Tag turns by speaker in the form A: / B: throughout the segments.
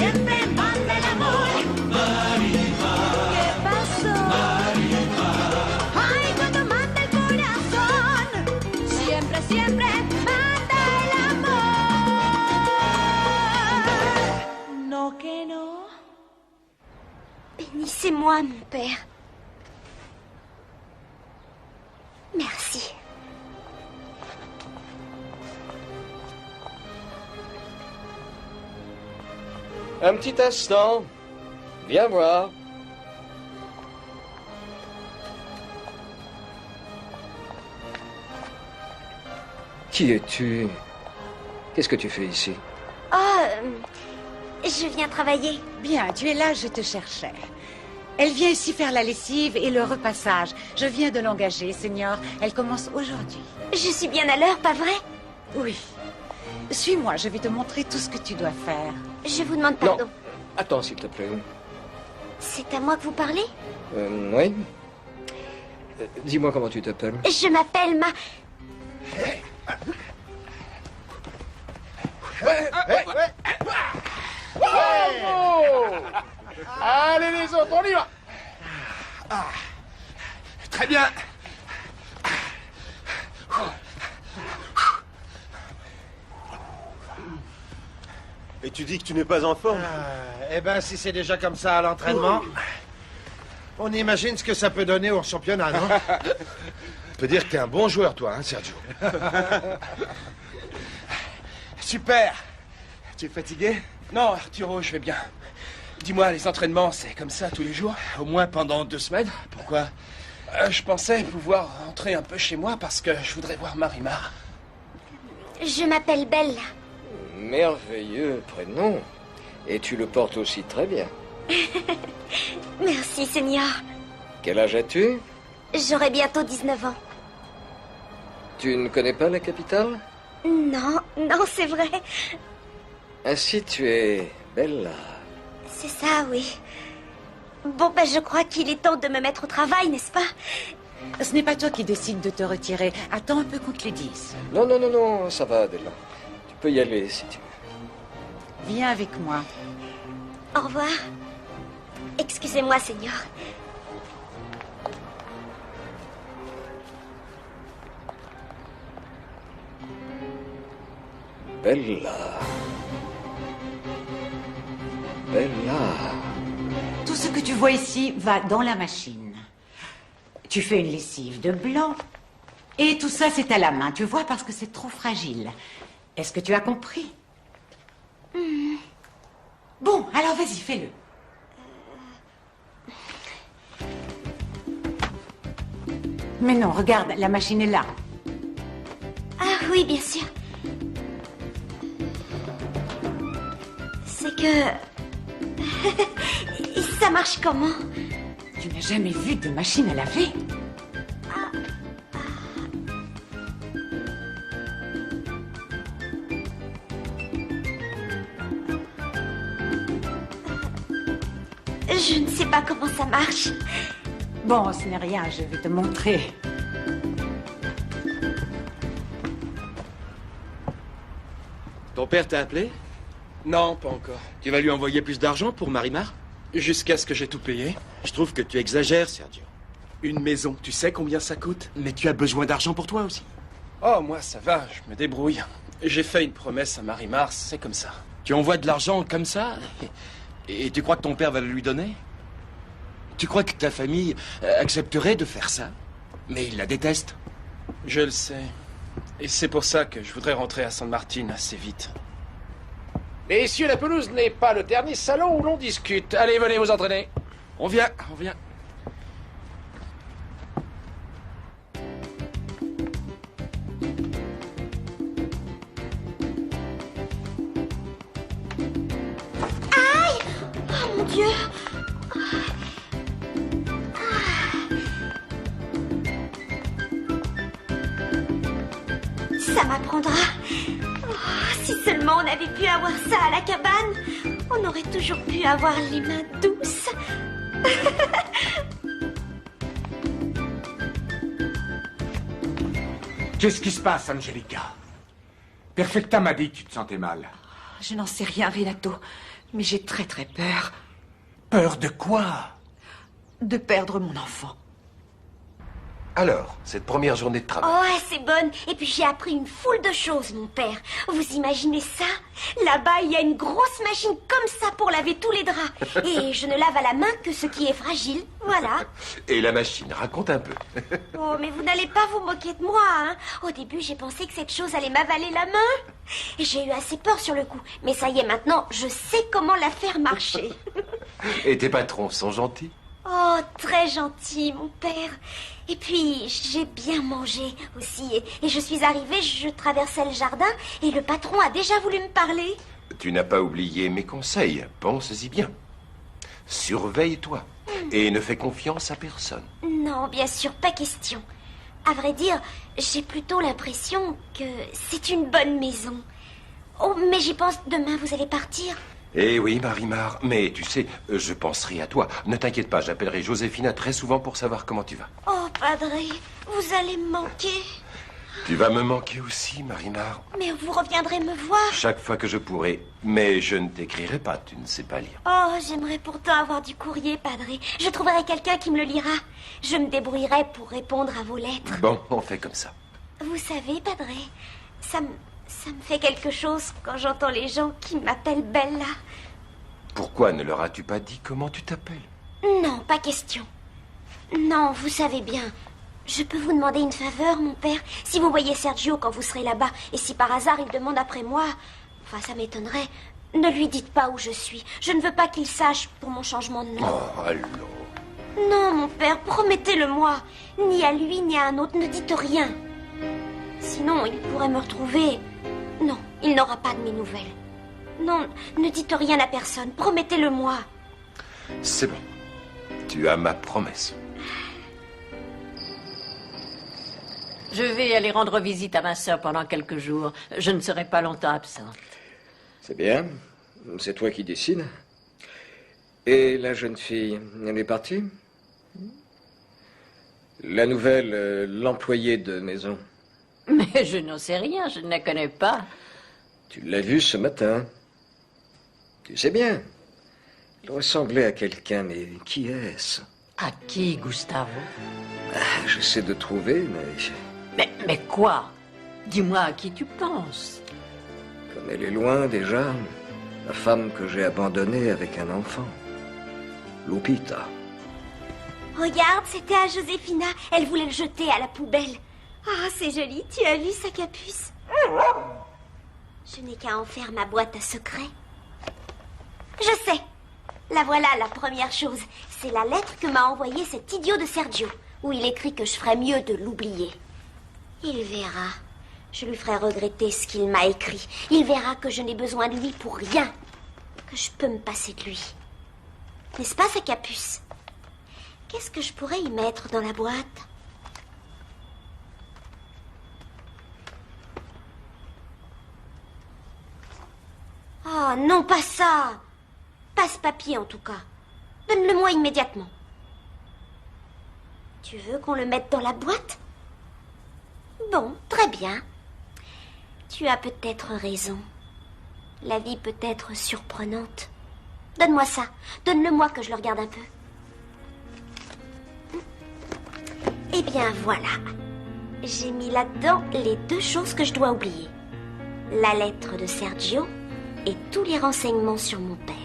A: siempre manda el amor. ¿Qué pasó? Ay, cuando manda el corazón, siempre, siempre manda el amor. No que no.
B: Bénissez-moi, mon père. Merci.
C: Un petit instant. Viens voir. Qui es-tu? Qu'est-ce que tu fais ici?
B: Oh, je viens travailler.
D: Bien, tu es là, je te cherchais. Elle vient ici faire la lessive et le repassage. Je viens de l'engager, Seigneur. Elle commence aujourd'hui.
B: Je suis bien à l'heure, pas vrai?
D: Oui. Suis-moi, je vais te montrer tout ce que tu dois faire.
B: Je vous demande pardon.
C: Non. Attends, s'il te plaît.
B: C'est à moi que vous parlez?
C: Oui. Dis-moi comment tu t'appelles.
B: Je m'appelle
E: Bravo! Allez les autres, on y va. Très bien.
F: Et tu dis que tu n'es pas en forme?
E: Eh ben, si c'est déjà comme ça à l'entraînement, on imagine ce que ça peut donner au championnat, non? On peut dire que t'es un bon joueur, toi, hein, Sergio?
G: Super. Tu es fatigué? Non, Arturo, je vais bien. Dis-moi, les entraînements, c'est comme ça tous les jours? Au moins pendant 2 semaines? Pourquoi? Je pensais pouvoir rentrer un peu chez moi parce que je voudrais voir Marimar.
B: Je m'appelle Bella.
C: Merveilleux prénom. Et tu le portes aussi très bien.
B: Merci, Seigneur.
C: Quel âge as-tu?
B: J'aurai bientôt 19 ans.
C: Tu ne connais pas la capitale?
B: Non, non, c'est vrai.
C: Ainsi tu es Bella.
B: C'est ça, oui. Bon, ben, je crois qu'il est temps de me mettre au travail, n'est-ce pas?
D: Ce n'est pas toi qui décides de te retirer. Attends un peu qu'on te le dise.
C: Non, non, non, non, ça va, Adela. Tu peux y aller si tu veux.
D: Viens avec moi.
B: Au revoir. Excusez-moi, Seigneur.
C: Bella. Bella.
D: Tout ce que tu vois ici va dans la machine. Tu fais une lessive de blanc. Et tout ça, c'est à la main, tu vois, parce que c'est trop fragile. Est-ce que tu as compris? Bon, alors vas-y, fais-le. Mais non, regarde, la machine est là.
B: Ah oui, bien sûr. C'est que... Ça marche comment?
D: Tu n'as jamais vu de machine à laver?
B: Je ne sais pas comment ça marche.
D: Bon, ce n'est rien, je vais te montrer.
H: Ton père t'a appelé?
G: Non, pas encore.
H: Tu vas lui envoyer plus d'argent pour Marimar?
G: Jusqu'à ce que j'ai tout payé.
H: Je trouve que tu exagères, Sergio.
G: Une maison, tu sais combien ça coûte?
H: Mais tu as besoin d'argent pour toi aussi.
G: Oh, moi, ça va, je me débrouille. J'ai fait une promesse à Marimar, c'est comme ça.
H: Tu envoies de l'argent comme ça? Et tu crois que ton père va le lui donner? Tu crois que ta famille accepterait de faire ça? Mais il la déteste.
G: Je le sais. Et c'est pour ça que je voudrais rentrer à San Martin assez vite.
E: Messieurs, la pelouse n'est pas le dernier salon où l'on discute. Allez, venez vous entraîner.
H: On vient, on vient.
B: Aïe! Oh mon Dieu! Ça m'apprendra. Oh, si seulement on avait pu avoir ça à la cabane, on aurait toujours pu avoir les mains douces.
I: Qu'est-ce qui se passe, Angelica? Perfecta m'a dit que tu te sentais mal.
J: Je n'en sais rien, Renato.
D: Mais j'ai très très peur
I: Peur de quoi?
D: de perdre mon enfant.
J: Alors, cette première journée de travail.
B: Oh, c'est bonne. Et puis j'ai appris une foule de choses, mon père. Vous imaginez ça? Là-bas, il y a une grosse machine comme ça pour laver tous les draps. Et je ne lave à la main que ce qui est fragile. Voilà.
J: Et la machine, raconte un peu.
B: Oh, mais vous n'allez pas vous moquer de moi, hein? Au début, j'ai pensé que cette chose allait m'avaler la main. Et j'ai eu assez peur sur le coup. Mais ça y est, maintenant, je sais comment la faire marcher.
J: Et tes patrons sont gentils?
B: Oh, très gentil, mon père. Et puis, j'ai bien mangé aussi. Et je suis arrivée, je traversais le jardin et le patron a déjà voulu me parler.
J: Tu n'as pas oublié mes conseils. Pense-y bien. Surveille-toi. Et ne fais confiance à personne.
B: Non, bien sûr, pas question. À vrai dire, j'ai plutôt l'impression que c'est une bonne maison. Oh, mais j'y pense, demain vous allez partir.
J: Eh oui, Marimar, mais tu sais, je penserai à toi. Ne t'inquiète pas, j'appellerai Joséphina très souvent pour savoir comment tu vas.
B: Oh, padre, vous allez me manquer.
J: Tu vas me manquer aussi, Marimar.
B: Mais vous reviendrez me voir.
J: Chaque fois que je pourrai. Mais je ne t'écrirai pas, tu ne sais pas lire.
B: Oh, j'aimerais pourtant avoir du courrier, padre. Je trouverai quelqu'un qui me le lira. Je me débrouillerai pour répondre à vos lettres.
J: Bon, on fait comme ça.
B: Vous savez, padre, ça me fait quelque chose quand j'entends les gens qui m'appellent Bella.
J: Pourquoi ne leur as-tu pas dit comment tu t'appelles?
B: Non, pas question. Non, vous savez bien. Je peux vous demander une faveur, mon père? Si vous voyez Sergio quand vous serez là-bas, et si par hasard il demande après moi, enfin ça m'étonnerait, ne lui dites pas où je suis. Je ne veux pas qu'il sache pour mon changement de nom.
J: Oh, allons.
B: Non, mon père, promettez-le-moi. Ni à lui, ni à un autre, ne dites rien. Sinon, il pourrait me retrouver. Non, il n'aura pas de mes nouvelles. Non, ne dites rien à personne, promettez-le-moi.
J: C'est bon. Tu as ma promesse.
K: Je vais aller rendre visite à ma sœur pendant quelques jours. Je ne serai pas longtemps absente.
C: C'est bien. C'est toi qui décides. Et la jeune fille, elle est partie? La nouvelle, l'employée de maison.
K: Mais je n'en sais rien, je ne la connais pas.
C: Tu l'as vue ce matin. Tu sais bien. Elle ressemblait à quelqu'un, mais qui est-ce?
K: À qui, Gustavo?
C: J'essaie de trouver,
K: Mais quoi? Dis-moi à qui tu penses.
C: comme elle est loin déjà, la femme que j'ai abandonnée avec un enfant. Lupita.
B: Regarde, c'était à Joséphina. Elle voulait le jeter à la poubelle. Ah, c'est joli. Tu as vu sa capuce? Je n'ai qu'à en faire ma boîte à secrets. Je sais. La voilà, la première chose. C'est la lettre que m'a envoyée cet idiot de Sergio, où il écrit que je ferais mieux de l'oublier. Il verra. Je lui ferai regretter ce qu'il m'a écrit. Il verra que je n'ai besoin de lui pour rien. Que je peux me passer de lui. N'est-ce pas, sa capuce? Qu'est-ce que je pourrais y mettre dans la boîte? Oh, non, pas ça. Pas ce papier, en tout cas. Donne-le-moi immédiatement. Tu veux qu'on le mette dans la boîte? Bon, très bien. Tu as peut-être raison. La vie peut être surprenante. Donne-moi ça. Donne-le-moi que je le regarde un peu. Eh bien, voilà. J'ai mis là-dedans les deux choses que je dois oublier. La lettre de Sergio et tous les renseignements sur mon père.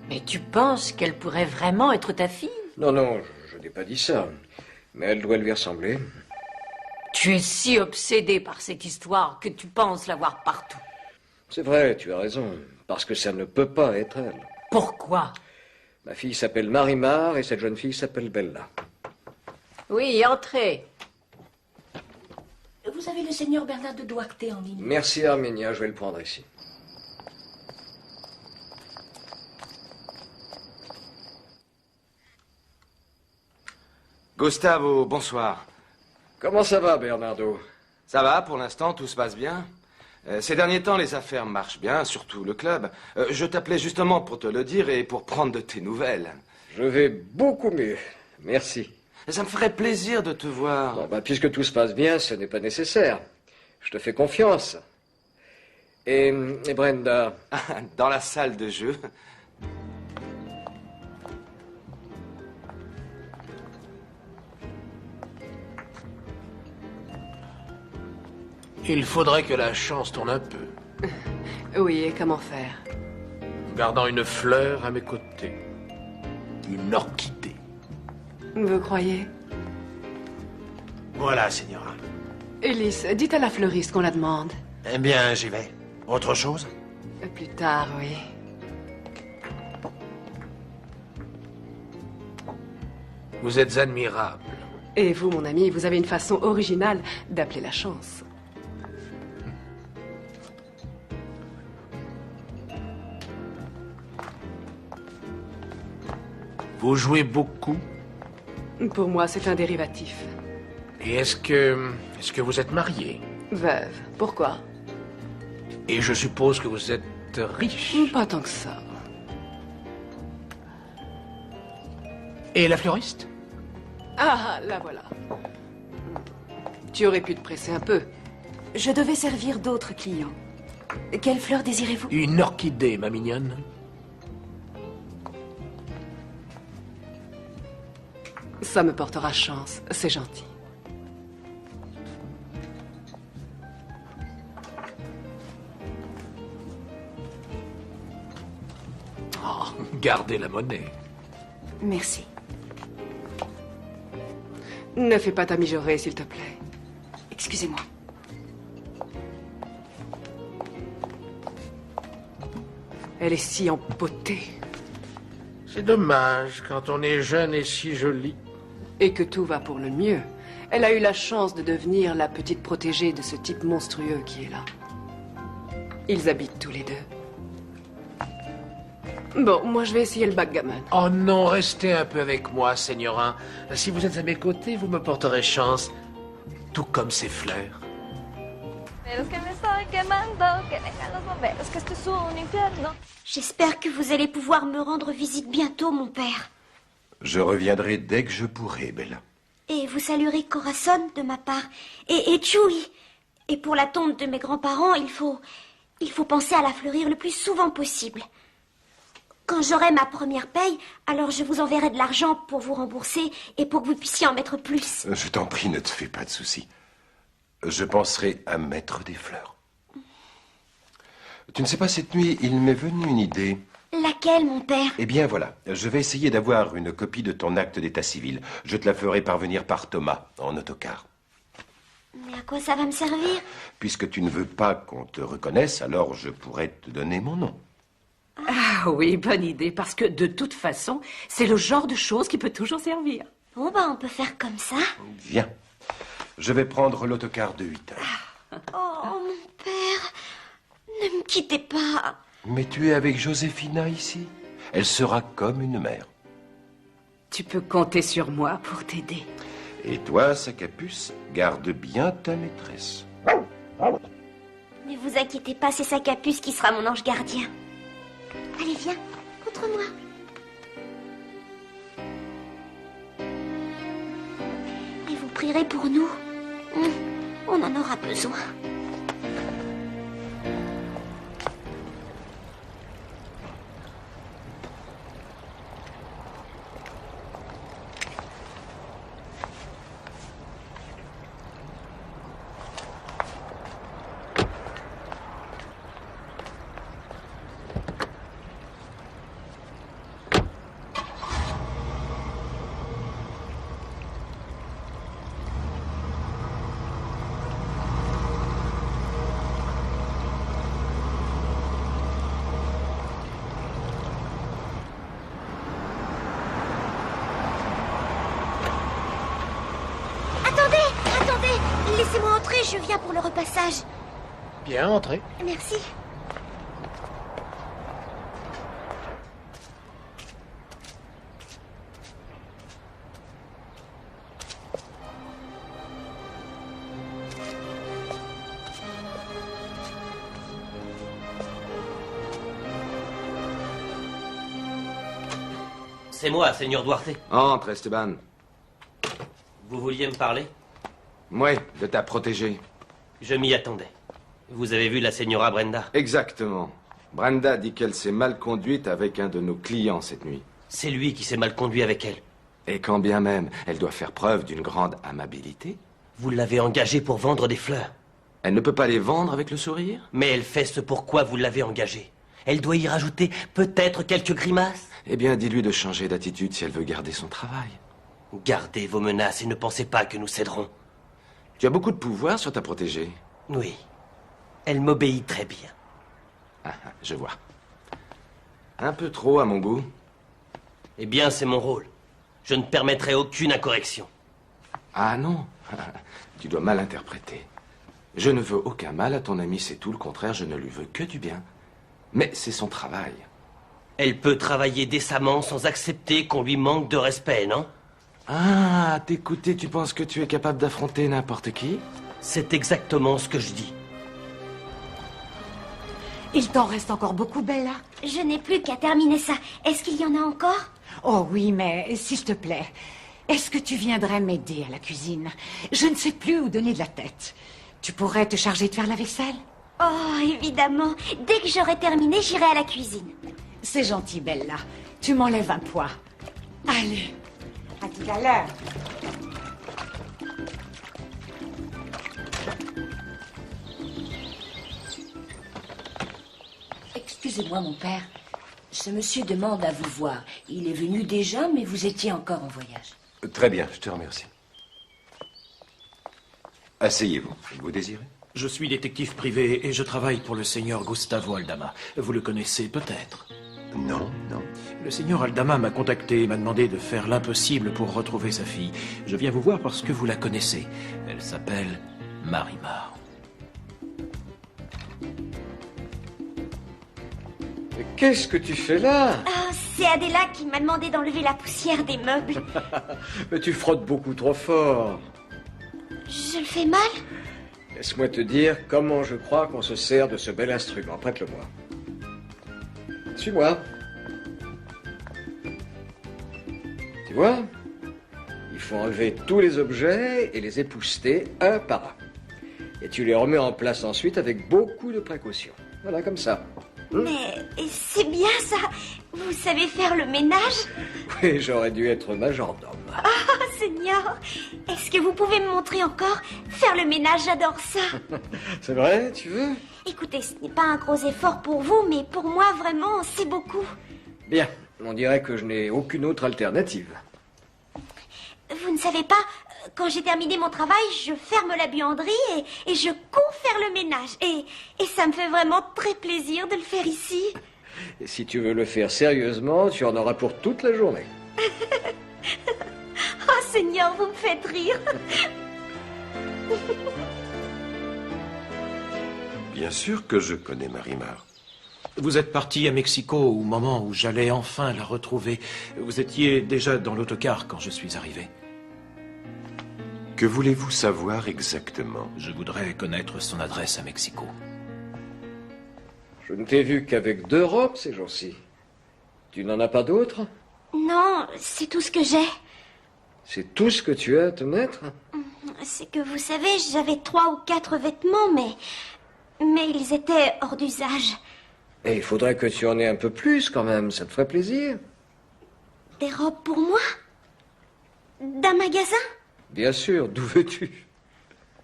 K: Mais tu penses qu'elle pourrait vraiment être ta fille?
C: Non, non, je n'ai pas dit ça. Mais elle doit lui ressembler.
K: Tu es si obsédé par cette histoire que tu penses la voir partout.
C: C'est vrai, tu as raison. Parce que ça ne peut pas être elle.
K: Pourquoi?
C: Ma fille s'appelle Marimar et cette jeune fille s'appelle Bella.
K: Oui, entrez.
L: Vous avez le seigneur Bernard de Duarte en ligne.
C: Merci, Arminia, je vais le prendre ici.
H: Gustavo, bonsoir.
C: Comment ça va, Bernardo?
H: Ça va, pour l'instant, tout se passe bien. Ces derniers temps, les affaires marchent bien, surtout le club. Je t'appelais justement pour te le dire et pour prendre de tes nouvelles.
C: Je vais beaucoup mieux. Merci.
H: Ça me ferait plaisir de te voir.
C: Bon, puisque tout se passe bien, ce n'est pas nécessaire. Je te fais confiance. Et Brenda?
H: Dans la salle de jeu.
I: Il faudrait que la chance tourne un peu.
M: Oui, et comment faire?
I: Gardant une fleur à mes côtés. Une orchidée.
M: Vous croyez?
E: Voilà, Señora.
M: Ulysse, dites à la fleuriste qu'on la demande.
E: Eh bien, j'y vais. Autre chose?
M: Plus tard, oui.
I: Vous êtes admirable.
M: Et vous, mon ami, vous avez une façon originale d'appeler la chance.
I: Vous jouez beaucoup.
M: Pour moi, c'est un dérivatif.
I: Et est-ce que vous êtes marié?
M: Veuve. Pourquoi?
I: Et je suppose que vous êtes riche.
M: Pas tant que ça.
I: Et la fleuriste?
M: Ah, la voilà. Tu aurais pu te presser un peu.
L: Je devais servir d'autres clients. Quelle fleur désirez-vous?
I: Une orchidée, ma mignonne.
M: Ça me portera chance. C'est gentil.
I: Oh, gardez la monnaie.
L: Merci.
M: Ne fais pas ta mijaurée, s'il te plaît.
L: Excusez-moi.
M: Elle est si empotée.
I: C'est dommage quand on est jeune et si joli.
M: Et que tout va pour le mieux. Elle a eu la chance de devenir la petite protégée de ce type monstrueux qui est là. Ils habitent tous les deux. Bon, moi je vais essayer le backgammon.
I: Oh non, restez un peu avec moi, Señora. Si vous êtes à mes côtés, vous me porterez chance. Tout comme ces fleurs.
B: J'espère que vous allez pouvoir me rendre visite bientôt, mon père.
J: Je reviendrai dès que je pourrai, Bella.
B: Et vous saluerez Corazon de ma part. Et Chewie. Et pour la tombe de mes grands-parents, il faut penser à la fleurir le plus souvent possible. Quand j'aurai ma première paye, alors je vous enverrai de l'argent pour vous rembourser et pour que vous puissiez en mettre plus.
J: Je t'en prie, ne te fais pas de soucis. Je penserai à mettre des fleurs. Tu ne sais pas, cette nuit, il m'est venu une idée.
B: Laquelle, mon père?
J: Eh bien, voilà. Je vais essayer d'avoir une copie de ton acte d'état civil. Je te la ferai parvenir par Thomas, en autocar.
B: Mais à quoi ça va me servir?
J: Puisque tu ne veux pas qu'on te reconnaisse, alors je pourrais te donner mon nom.
K: Ah oui, bonne idée, parce que de toute façon, c'est le genre de chose qui peut toujours servir.
B: Bon, on peut faire comme ça.
J: Viens. Je vais prendre l'autocar de 8 heures.
B: Oh, mon père, ne me quittez pas.
J: Mais tu es avec Josefina ici. Elle sera comme une mère.
K: Tu peux compter sur moi pour t'aider.
J: Et toi, Sacapuce, garde bien ta maîtresse.
B: Ne vous inquiétez pas, c'est Sacapuce qui sera mon ange gardien. Allez, viens, contre moi. Et vous prierez pour nous. On en aura besoin. Laissez-moi entrer, je viens pour le repassage.
I: Bien, entrez.
B: Merci.
N: C'est moi, Seigneur Duarte.
H: Entre, Esteban.
N: Vous vouliez me parler?
H: Oui, de ta protégée.
N: Je m'y attendais. Vous avez vu la señora Brenda?
O: Exactement. Brenda dit qu'elle s'est mal conduite avec un de nos clients cette nuit.
N: C'est lui qui s'est mal conduit avec elle.
O: Et quand bien même, elle doit faire preuve d'une grande amabilité.
N: Vous l'avez engagée pour vendre des fleurs.
O: Elle ne peut pas les vendre avec le sourire?
N: Mais elle fait ce pourquoi vous l'avez engagée. Elle doit y rajouter peut-être quelques grimaces.
O: Eh bien, dis-lui de changer d'attitude si elle veut garder son travail.
N: Gardez vos menaces et ne pensez pas que nous céderons.
O: Tu as beaucoup de pouvoir sur ta protégée.
N: Oui. Elle m'obéit très bien.
O: Ah, je vois. Un peu trop à mon goût.
N: Eh bien, c'est mon rôle. Je ne permettrai aucune incorrection.
O: Ah non, tu dois mal interpréter. Je ne veux aucun mal à ton ami, c'est tout le contraire, je ne lui veux que du bien. Mais c'est son travail.
N: Elle peut travailler décemment sans accepter qu'on lui manque de respect, non?
O: Ah, à t'écouter, tu penses que tu es capable d'affronter n'importe qui?
N: C'est exactement ce que je dis.
D: Il t'en reste encore beaucoup, Bella?
B: Je n'ai plus qu'à terminer ça. Est-ce qu'il y en a encore?
D: Oh oui, mais s'il te plaît, est-ce que tu viendrais m'aider à la cuisine? Je ne sais plus où donner de la tête. Tu pourrais te charger de faire la vaisselle?
B: Oh, évidemment. Dès que j'aurai terminé, j'irai à la cuisine.
D: C'est gentil, Bella. Tu m'enlèves un poids. Allez, à tout à l'heure.
P: Excusez-moi, mon père. Ce monsieur demande à vous voir. Il est venu déjà, mais vous étiez encore en voyage.
J: Très bien, je te remercie. Asseyez-vous. Vous désirez?
Q: Je suis détective privé et je travaille pour le seigneur Gustavo Aldama. Vous le connaissez peut-être?
J: Non, non.
Q: Le seigneur Aldama m'a contacté et m'a demandé de faire l'impossible pour retrouver sa fille. Je viens vous voir parce que vous la connaissez. Elle s'appelle Marimar.
C: Mais qu'est-ce que tu fais là?
B: Ah, c'est Adela qui m'a demandé d'enlever la poussière des meubles.
C: Mais tu frottes beaucoup trop fort.
B: Je le fais mal?
C: Laisse-moi te dire comment je crois qu'on se sert de ce bel instrument. Prête-le-moi. Suis-moi. Tu vois? Il faut enlever tous les objets et les épousseter un par un. Et tu les remets en place ensuite avec beaucoup de précaution. Voilà, comme ça.
B: Mais c'est bien ça. Vous savez faire le ménage?
C: Oui, j'aurais dû être majordome.
B: Ah, Seigneur, est-ce que vous pouvez me montrer encore? Faire le ménage, j'adore ça.
C: C'est vrai, tu veux?
B: Écoutez, ce n'est pas un gros effort pour vous, mais pour moi, vraiment, c'est beaucoup.
C: Bien, on dirait que je n'ai aucune autre alternative.
B: Vous ne savez pas, quand j'ai terminé mon travail, je ferme la buanderie et je cours faire le ménage. Et ça me fait vraiment très plaisir de le faire ici.
C: Et si tu veux le faire sérieusement, tu en auras pour toute la journée.
B: Oh Seigneur, vous me faites rire.
J: Bien sûr que je connais Marimar.
Q: Vous êtes parti à Mexico au moment où j'allais enfin la retrouver. Vous étiez déjà dans l'autocar quand je suis arrivé.
J: Que voulez-vous savoir exactement?
Q: Je voudrais connaître son adresse à Mexico.
C: Je ne t'ai vu qu'avec 2 robes ces jours-ci. Tu n'en as pas d'autres?
B: Non, c'est tout ce que j'ai.
C: C'est tout ce que tu as à te mettre?
B: C'est que vous savez, j'avais 3 ou 4 vêtements, mais ils étaient hors d'usage.
C: Et il faudrait que tu en aies un peu plus quand même, ça te ferait plaisir.
B: Des robes pour moi? D'un magasin?
C: Bien sûr, d'où veux-tu?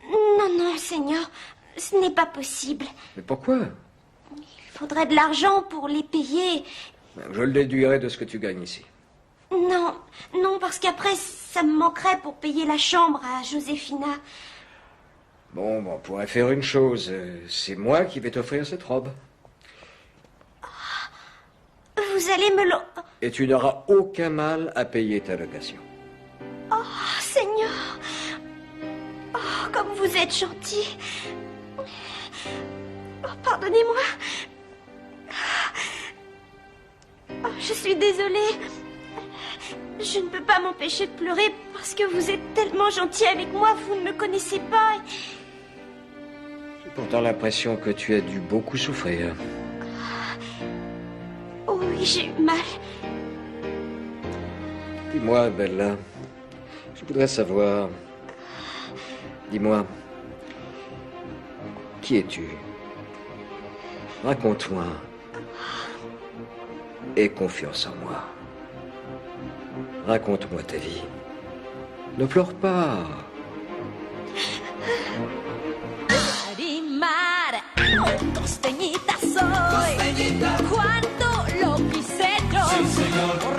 B: Non, non, Seigneur, ce n'est pas possible.
C: Mais pourquoi?
B: Il faudrait de l'argent pour les payer.
C: Je le déduirai de ce que tu gagnes ici.
B: Non, non, parce qu'après, ça me manquerait pour payer la chambre à Josefina.
C: Bon, on pourrait faire une chose. C'est moi qui vais t'offrir cette robe.
B: Vous allez me le...
C: Et tu n'auras aucun mal à payer ta location.
B: Oh, Seigneur. Oh, comme vous êtes gentil. Oh, pardonnez-moi. Oh, je suis désolée. Je ne peux pas m'empêcher de pleurer parce que vous êtes tellement gentil avec moi, vous ne me connaissez pas.
C: J'ai pourtant l'impression que tu as dû beaucoup souffrir.
B: Oh oui, j'ai eu mal.
C: Dis-moi, Bella, je voudrais savoir... Dis-moi, qui es-tu? Raconte-moi. Aie confiance en moi. Raconte-moi ta vie. Ne pleure pas.
A: Marimar, costeñita soy. Cuánto lo quise yo.